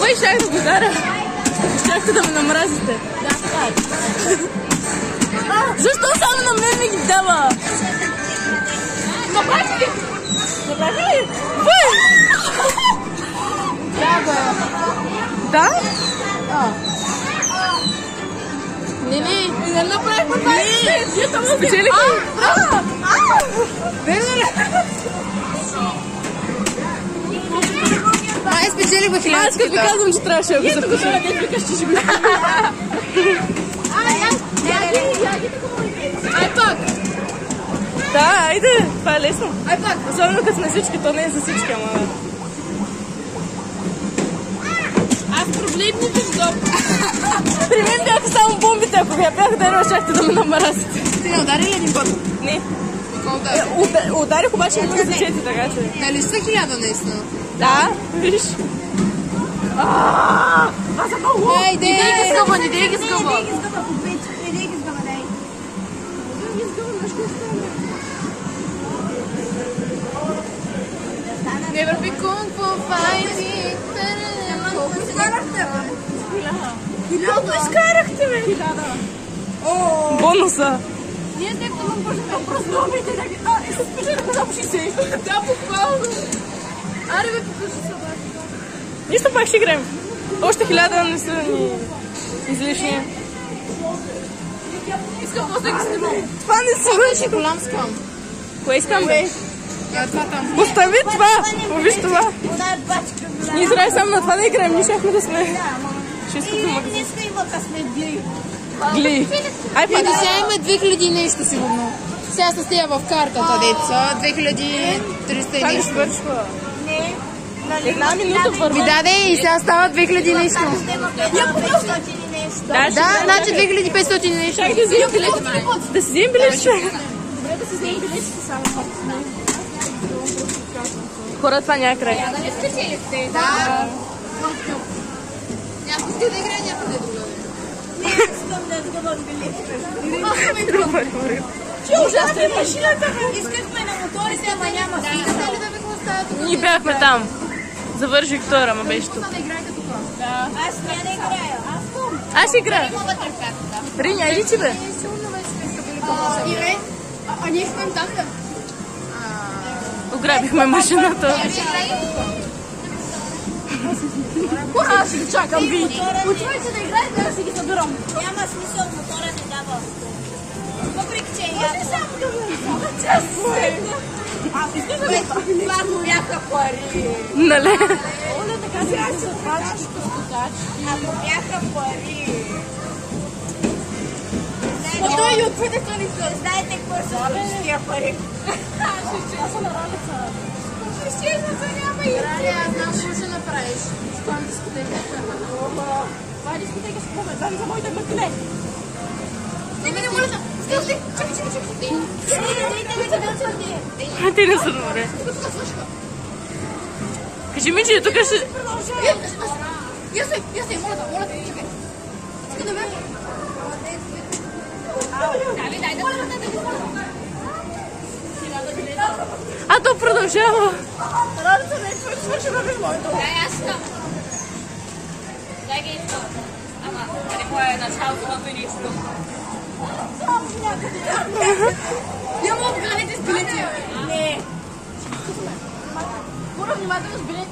Кой щях да го дара? Щяхте да ме намразите. Да, така. Защо само на мен ми ги дава? Направи ли? Направи ли? Бе! Да, бе. Да? Не. Не направихме това. Не. Спечелихме. Май спечелихме 1000. Аз като ви казвам, че трябваше да го запиша. Не викаш, че ще го Ай пак! Да, айде, това е лесно. Ай пак! Особено като сме всички, то не е за всички, ама... Аз проблем не виждам. При мен бяха само бомбите, ако я бях дарила, щяхте да ме намразите. Ти не удари ли един път? Не. Какво Ударих обаче не за чети, така че... Дали са 1000 наистина? Да, виж. Айде! Не дей ги скъба, не дей ги скъба. Never be kung fu fighting. Колко изкарахте, бе? Колко изкарахте, бе? Бонуса. Ние с него не можем да празнуваме. И се спечелихме само 60. Да, буквално. Аре, бе, покажи се, бе. Нищо, пак ще играем. Още 1000 не са ни излишни. Искам после да ги снимам. Това не се върши. Голям скам. Кое искам, бе? Това там. Постави това! Виж това! Ние трябва само на това да играем, ние щяхме да сме... Ще искам в магазин. Днеска има късмет гли. Гли. Ай, Еми, сега има 2000 нещо сигурно. Сега са с тея в картата, деца. 2300 това не нещо. свършва. Не. Една минута Ми върва. даде и сега става 2000 нещо. Да, значи 2500 нещо. Чакай да вземем билетите. Да си вземем билетите. Добре да си вземем билетите само. Хора, това няма край. Дали спечелихте? Да. Някой ще да играе, някой да гледа. Не искам да сгъвам билетите. Че ужасно е машината, бе! Искахме на моторите, ама няма. Искате ли да ви го оставя тук? Ние бяхме там. Завърших втора, ма беше тук. Да играете тук. Аз няма да играя. Аз играя. Риня, иди ти, бе. Силно вече сме скъпили по-носъм. Ире, а ние искам там да? Ограбихме машината. Аз ще ги чакам, ви. Отивайте да играете, аз ще ги събирам. Няма смисъл, мотора не дава. Въпреки, че я... Това му бяха пари. Нали? Оле, така сега се отвачи, Ако бяха пари. Но той и отведете ли се? Знаете какво се случи с тия пари? Аз съм на ралица. Шишната няма и Рали, аз знам какво ще направиш. Спам дискотека. Това е дискотека с кого? Дали за моите мъкле. Не, моля се. Стил, чакай. Те не са добре. Кажи ми, че тук ще... Ясай, моля те, чакай. Иска да ме? Дай да А, то продължава. Радата не е свърши във моето. Дай аз искам. Дай ги искам. Ама, какво е началото на финишто? Няма обганите с билети. Не. Пора внимателно с билети.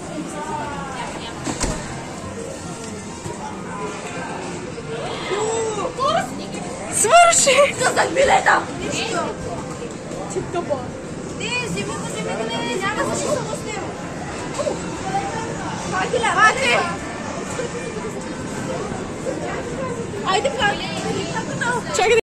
Свърши! Създах билета! Не, вземи го, няма защо да с него. Мати! Айде, как? Чакай.